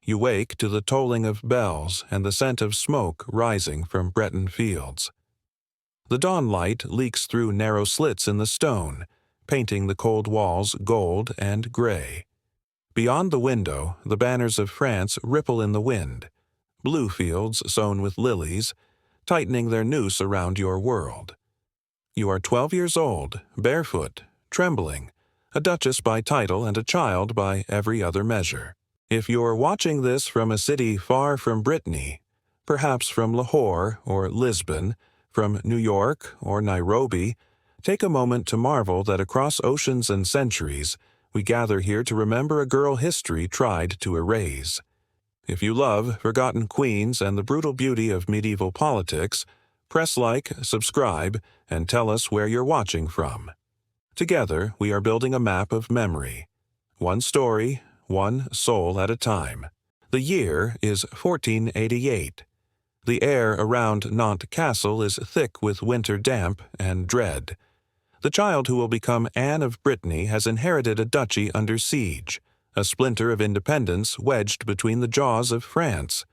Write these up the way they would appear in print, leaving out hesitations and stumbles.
you wake to the tolling of bells and the scent of smoke rising from Breton fields. The dawn light leaks through narrow slits in the stone, painting the cold walls gold and gray. Beyond the window, the banners of France ripple in the wind, blue fields sown with lilies, tightening their noose around your world. You are 12 years old, barefoot, trembling, a duchess by title and a child by every other measure. If you're watching this from a city far from Brittany, perhaps from Lahore or Lisbon, from New York or Nairobi, take a moment to marvel that across oceans and centuries, we gather here to remember a girl history tried to erase. If you love forgotten queens and the brutal beauty of medieval politics, press like, subscribe, and tell us where you're watching from. Together, we are building a map of memory. One story, one soul at a time. The year is 1488. The air around Nantes Castle is thick with winter damp and dread. The child who will become Anne of Brittany has inherited a duchy under siege, a splinter of independence wedged between the jaws of France.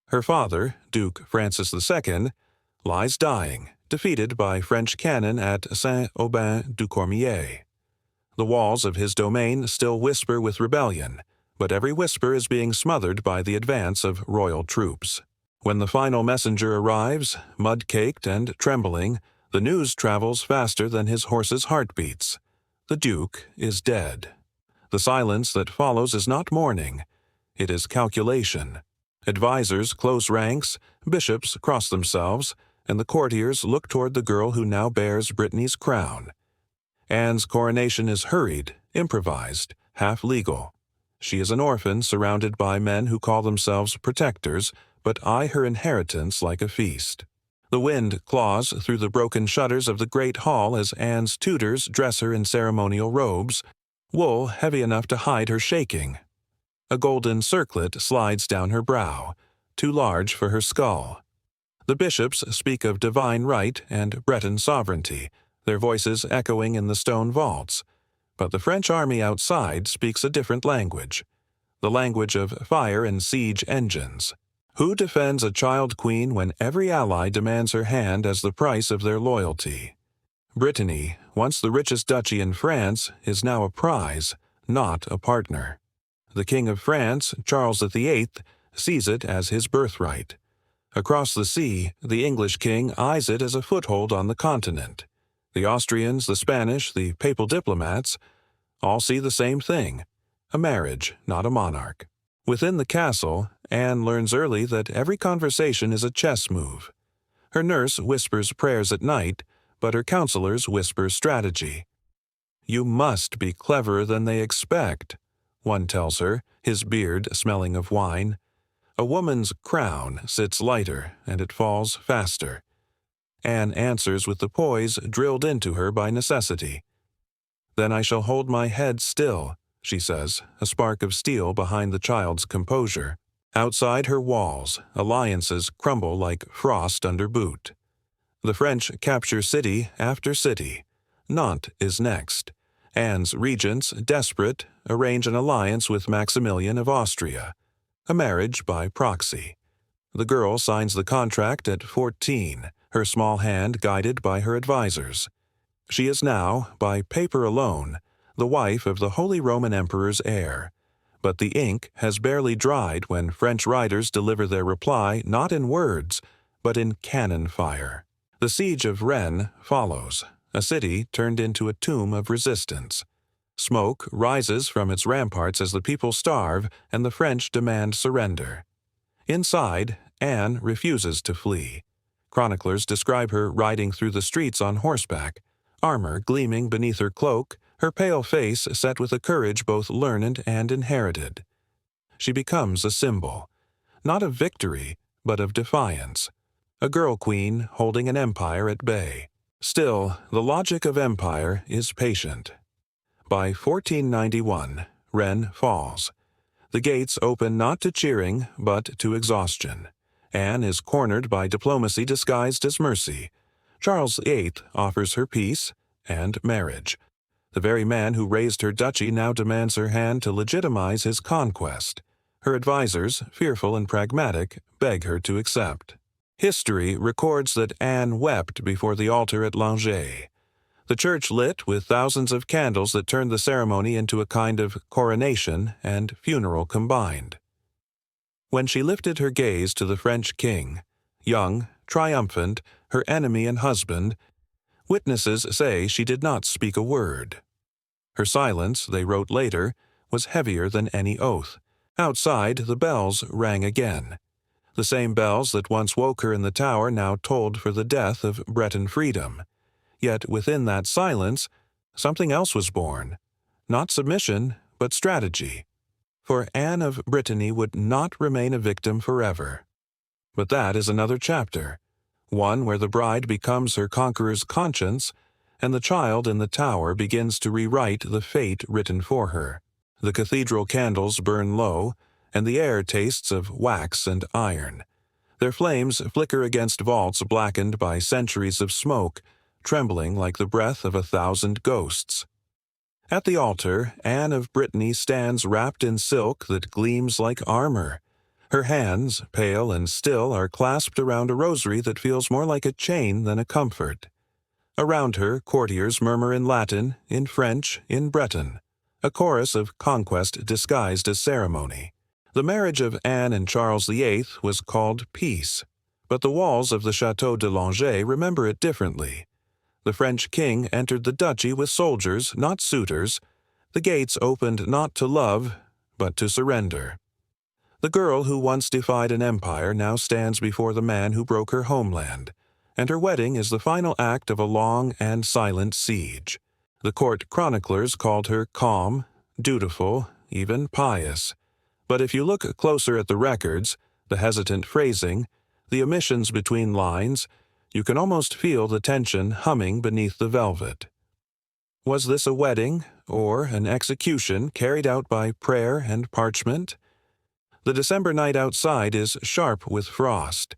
Her father, Duke Francis II, lies dying, defeated by French cannon at Saint-Aubin-du-Cormier. The walls of his domain still whisper with rebellion, but every whisper is being smothered by the advance of royal troops. When the final messenger arrives, mud-caked and trembling, the news travels faster than his horse's heartbeats. The Duke is dead. The silence that follows is not mourning. It is calculation. Advisors close ranks, bishops cross themselves, and the courtiers look toward the girl who now bears Brittany's crown. Anne's coronation is hurried, improvised, half-legal. She is an orphan surrounded by men who call themselves protectors, but eye her inheritance like a feast. The wind claws through the broken shutters of the great hall as Anne's tutors dress her in ceremonial robes, wool heavy enough to hide her shaking. A golden circlet slides down her brow, too large for her skull. The bishops speak of divine right and Breton sovereignty, their voices echoing in the stone vaults. But the French army outside speaks a different language, the language of fire and siege engines. Who defends a child queen when every ally demands her hand as the price of their loyalty? Brittany, once the richest duchy in France, is now a prize, not a partner. The King of France, Charles VIII, sees it as his birthright. Across the sea, the English king eyes it as a foothold on the continent. The Austrians, the Spanish, the papal diplomats, all see the same thing, a marriage, not a monarch. Within the castle, Anne learns early that every conversation is a chess move. Her nurse whispers prayers at night, but her counselors whisper strategy. "You must be cleverer than they expect," one tells her, his beard smelling of wine. A woman's crown sits lighter, and it falls faster. Anne answers with the poise drilled into her by necessity. "Then I shall hold my head still," she says, a spark of steel behind the child's composure. Outside her walls, alliances crumble like frost under boot. The French capture city after city. Nantes is next. Anne's regents, desperate, arrange an alliance with Maximilian of Austria, a marriage by proxy. The girl signs the contract at 14, her small hand guided by her advisors. She is now, by paper alone, the wife of the Holy Roman Emperor's heir. But the ink has barely dried when French writers deliver their reply not in words, but in cannon fire. The siege of Rennes follows, a city turned into a tomb of resistance. Smoke rises from its ramparts as the people starve and the French demand surrender. Inside, Anne refuses to flee. Chroniclers describe her riding through the streets on horseback, armor gleaming beneath her cloak, her pale face set with a courage both learned and inherited. She becomes a symbol, not of victory, but of defiance, a girl queen holding an empire at bay. Still, the logic of empire is patient. By 1491, Rennes falls. The gates open not to cheering, but to exhaustion. Anne is cornered by diplomacy disguised as mercy. Charles VIII offers her peace and marriage. The very man who raised her duchy now demands her hand to legitimize his conquest. Her advisers, fearful and pragmatic, beg her to accept. History records that Anne wept before the altar at Langeais. The church lit with thousands of candles that turned the ceremony into a kind of coronation and funeral combined. When she lifted her gaze to the French king, young, triumphant, her enemy and husband, witnesses say she did not speak a word. Her silence, they wrote later, was heavier than any oath. Outside, the bells rang again. The same bells that once woke her in the tower now tolled for the death of Breton freedom. Yet within that silence, something else was born. Not submission, but strategy. For Anne of Brittany would not remain a victim forever. But that is another chapter, one where the bride becomes her conqueror's conscience, and the child in the tower begins to rewrite the fate written for her. The cathedral candles burn low, and the air tastes of wax and iron. Their flames flicker against vaults blackened by centuries of smoke, trembling like the breath of 1,000 ghosts. At the altar, Anne of Brittany stands wrapped in silk that gleams like armor. Her hands, pale and still, are clasped around a rosary that feels more like a chain than a comfort. Around her, courtiers murmur in Latin, in French, in Breton, a chorus of conquest disguised as ceremony. The marriage of Anne and Charles VIII was called peace, but the walls of the Château de Langeais remember it differently. The French king entered the duchy with soldiers, not suitors. The gates opened not to love, but to surrender. The girl who once defied an empire now stands before the man who broke her homeland, and her wedding is the final act of a long and silent siege. The court chroniclers called her calm, dutiful, even pious. But if you look closer at the records, the hesitant phrasing, the omissions between lines, you can almost feel the tension humming beneath the velvet. Was this a wedding, or an execution carried out by prayer and parchment? The December night outside is sharp with frost.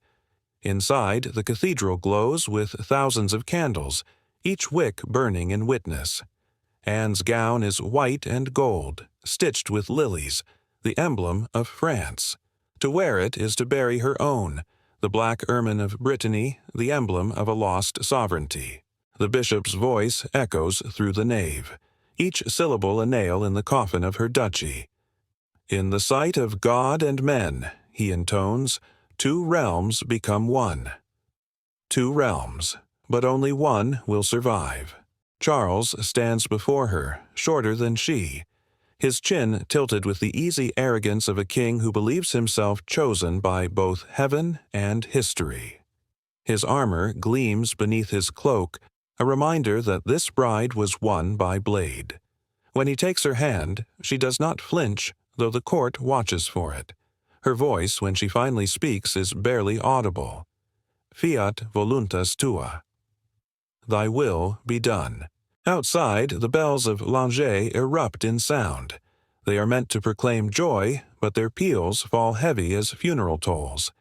Inside, the cathedral glows with thousands of candles, each wick burning in witness. Anne's gown is white and gold, stitched with lilies, the emblem of France. To wear it is to bury her own, the black ermine of Brittany, the emblem of a lost sovereignty. The bishop's voice echoes through the nave, each syllable a nail in the coffin of her duchy. In the sight of God and men, he intones, 2 realms become one. 2 realms, but only one will survive. Charles stands before her, shorter than she, his chin tilted with the easy arrogance of a king who believes himself chosen by both heaven and history. His armor gleams beneath his cloak, a reminder that this bride was won by blade. When he takes her hand, she does not flinch, though the court watches for it. Her voice, when she finally speaks, is barely audible. Fiat voluntas tua. Thy will be done. Outside, the bells of Langeais erupt in sound. They are meant to proclaim joy, but their peals fall heavy as funeral tolls.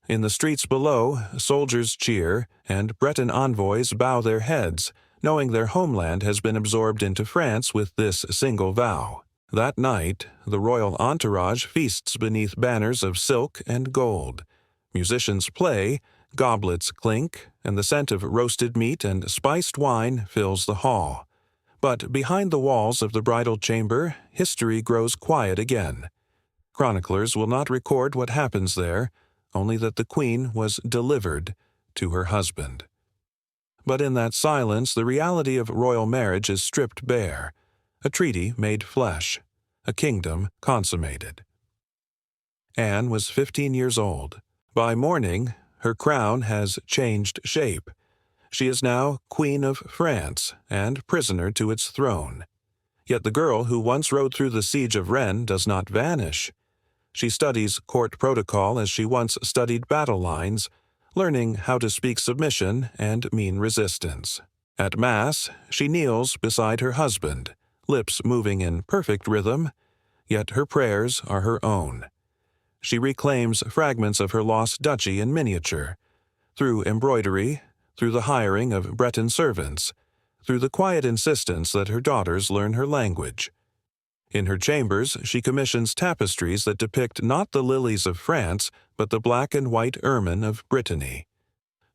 In the streets below, soldiers cheer, and Breton envoys bow their heads, knowing their homeland has been absorbed into France with this single vow. That night, the royal entourage feasts beneath banners of silk and gold. Musicians play, goblets clink, and the scent of roasted meat and spiced wine fills the hall. But behind the walls of the bridal chamber, history grows quiet again. Chroniclers will not record what happens there, only that the queen was delivered to her husband. But in that silence, the reality of royal marriage is stripped bare, a treaty made flesh, a kingdom consummated. Anne was 15 years old. By morning, her crown has changed shape. She is now Queen of France and prisoner to its throne. Yet the girl who once rode through the siege of Rennes does not vanish. She studies court protocol as she once studied battle lines, learning how to speak submission and mean resistance. At Mass, she kneels beside her husband, lips moving in perfect rhythm, yet her prayers are her own. She reclaims fragments of her lost duchy in miniature, through embroidery, through the hiring of Breton servants, through the quiet insistence that her daughters learn her language. In her chambers, she commissions tapestries that depict not the lilies of France, but the black and white ermine of Brittany.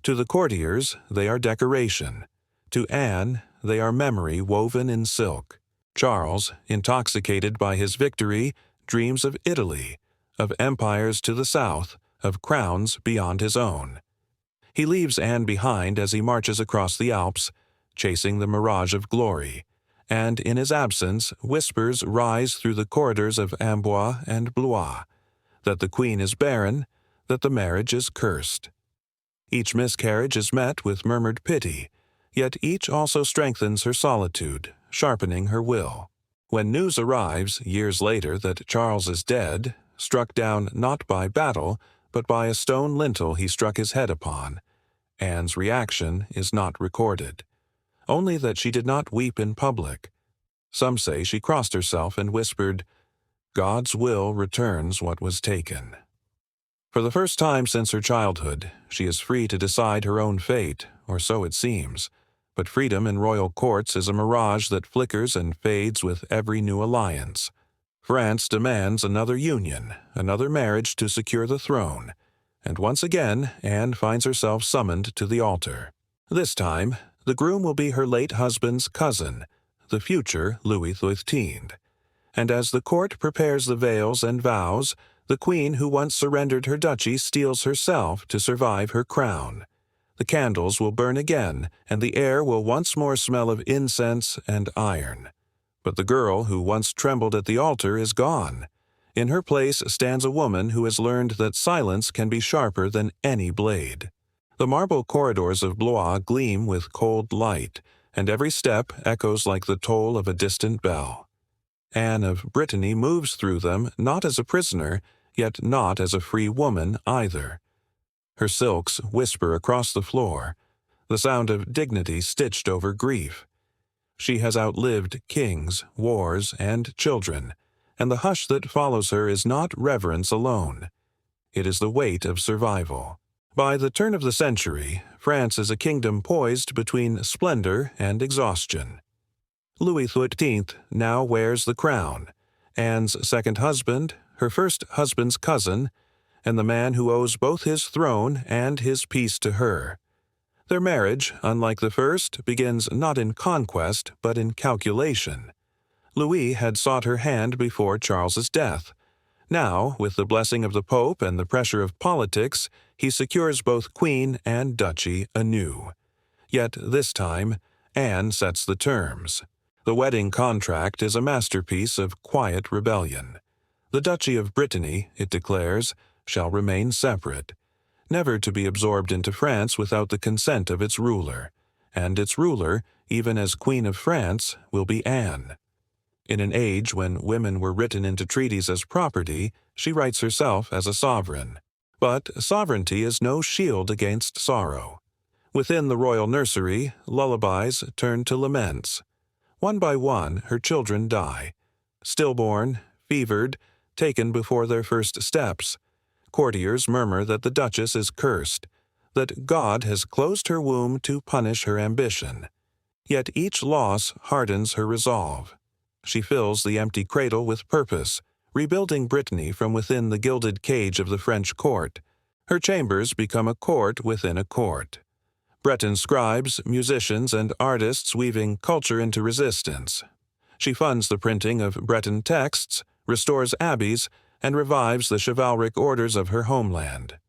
To the courtiers, they are decoration. To Anne, they are memory woven in silk. Charles, intoxicated by his victory, dreams of Italy, of empires to the south, of crowns beyond his own. He leaves Anne behind as he marches across the Alps, chasing the mirage of glory, and in his absence whispers rise through the corridors of Amboise and Blois, that the queen is barren, that the marriage is cursed. Each miscarriage is met with murmured pity, yet each also strengthens her solitude, sharpening her will. When news arrives, years later, that Charles is dead, struck down not by battle, but by a stone lintel he struck his head upon, Anne's reaction is not recorded, only that she did not weep in public. Some say she crossed herself and whispered, "God's will returns what was taken." For the first time since her childhood, she is free to decide her own fate, or so it seems, but freedom in royal courts is a mirage that flickers and fades with every new alliance. France demands another union, another marriage to secure the throne, and once again Anne finds herself summoned to the altar. This time, the groom will be her late husband's cousin, the future Louis XIII. And as the court prepares the veils and vows, the queen who once surrendered her duchy steels herself to survive her crown. The candles will burn again, and the air will once more smell of incense and iron. But the girl who once trembled at the altar is gone. In her place stands a woman who has learned that silence can be sharper than any blade. The marble corridors of Blois gleam with cold light, and every step echoes like the toll of a distant bell. Anne of Brittany moves through them not as a prisoner, yet not as a free woman either. Her silks whisper across the floor, the sound of dignity stitched over grief. She has outlived kings, wars, and children, and the hush that follows her is not reverence alone. It is the weight of survival. By the turn of the century, France is a kingdom poised between splendor and exhaustion. Louis XIII now wears the crown, Anne's second husband, her first husband's cousin, and the man who owes both his throne and his peace to her. Their marriage, unlike the first, begins not in conquest but in calculation. Louis had sought her hand before Charles's death. Now, with the blessing of the Pope and the pressure of politics, he secures both queen and duchy anew. Yet this time, Anne sets the terms. The wedding contract is a masterpiece of quiet rebellion. The Duchy of Brittany, it declares, shall remain separate, never to be absorbed into France without the consent of its ruler, and its ruler, even as Queen of France, will be Anne. In an age when women were written into treaties as property, she writes herself as a sovereign. But sovereignty is no shield against sorrow. Within the royal nursery, lullabies turn to laments. One by one, her children die. Stillborn, fevered, taken before their first steps. Courtiers murmur that the Duchess is cursed, that God has closed her womb to punish her ambition. Yet each loss hardens her resolve. She fills the empty cradle with purpose, rebuilding Brittany from within the gilded cage of the French court. Her chambers become a court within a court. Breton scribes, musicians, and artists weaving culture into resistance. She funds the printing of Breton texts, restores abbeys, and revives the chivalric orders of her homeland.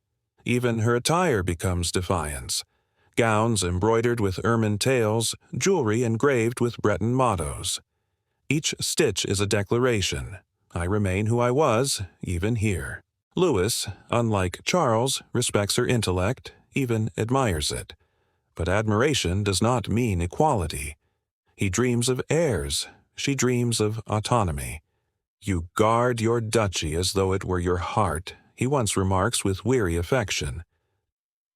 Even her attire becomes defiance. Gowns embroidered with ermine tails, jewelry engraved with Breton mottos. Each stitch is a declaration. I remain who I was, even here. Louis, unlike Charles, respects her intellect, even admires it. But admiration does not mean equality. He dreams of heirs. She dreams of autonomy. "You guard your duchy as though it were your heart," he once remarks with weary affection.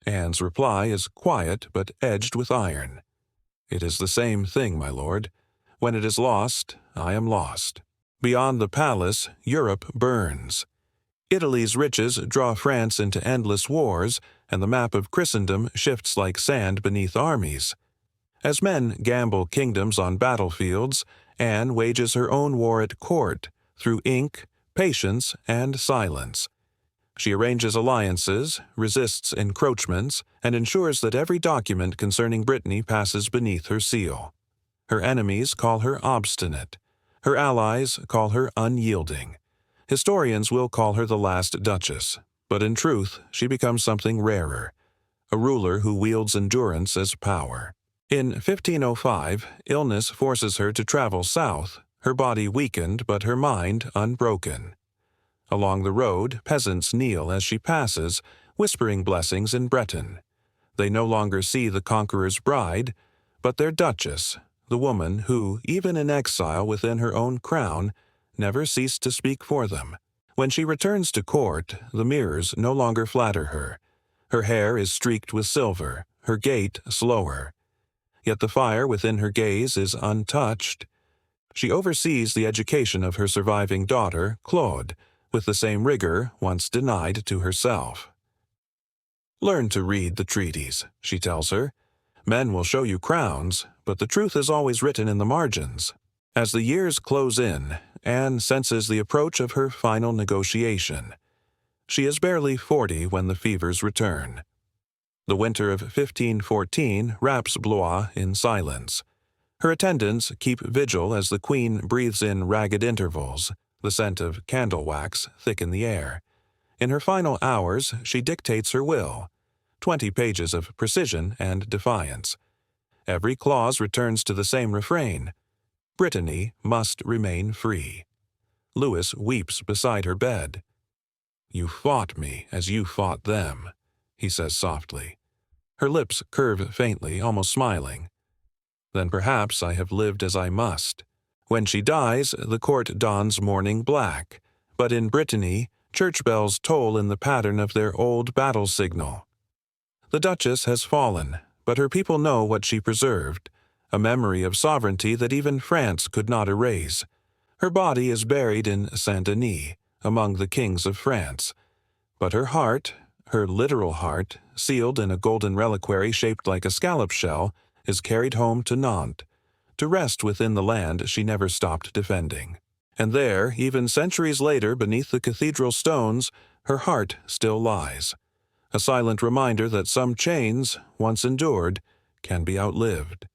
Anne's reply is quiet but edged with iron. "It is the same thing, my lord. When it is lost, I am lost." Beyond the palace, Europe burns. Italy's riches draw France into endless wars, and the map of Christendom shifts like sand beneath armies. As men gamble kingdoms on battlefields, Anne wages her own war at court through ink, patience, and silence. She arranges alliances, resists encroachments, and ensures that every document concerning Brittany passes beneath her seal. Her enemies call her obstinate. Her allies call her unyielding. Historians will call her the last duchess, but in truth she becomes something rarer, a ruler who wields endurance as power. In 1505, illness forces her to travel south, her body weakened but her mind unbroken. Along the road, peasants kneel as she passes, whispering blessings in Breton. They no longer see the conqueror's bride, but their duchess, the woman who, even in exile within her own crown, never ceased to speak for them. When she returns to court, the mirrors no longer flatter her. Her hair is streaked with silver, her gait slower. Yet the fire within her gaze is untouched. She oversees the education of her surviving daughter, Claude, with the same rigor once denied to herself. "Learn to read the treaties," she tells her. "Men will show you crowns, but the truth is always written in the margins." As the years close in, Anne senses the approach of her final negotiation. She is barely 40 when the fevers return. The winter of 1514 wraps Blois in silence. Her attendants keep vigil as the queen breathes in ragged intervals, the scent of candle wax thick in the air. In her final hours, she dictates her will, 20 pages of precision and defiance. Every clause returns to the same refrain: Brittany must remain free. Louis weeps beside her bed. "You fought me as you fought them," he says softly. Her lips curve faintly, almost smiling. "Then perhaps I have lived as I must." When she dies, the court dons mourning black, but in Brittany, church bells toll in the pattern of their old battle signal. The Duchess has fallen, but her people know what she preserved, a memory of sovereignty that even France could not erase. Her body is buried in Saint-Denis, among the kings of France. But her heart, her literal heart, sealed in a golden reliquary shaped like a scallop shell, is carried home to Nantes, to rest within the land she never stopped defending. And there, even centuries later, beneath the cathedral stones, her heart still lies, a silent reminder that some chains, once endured, can be outlived.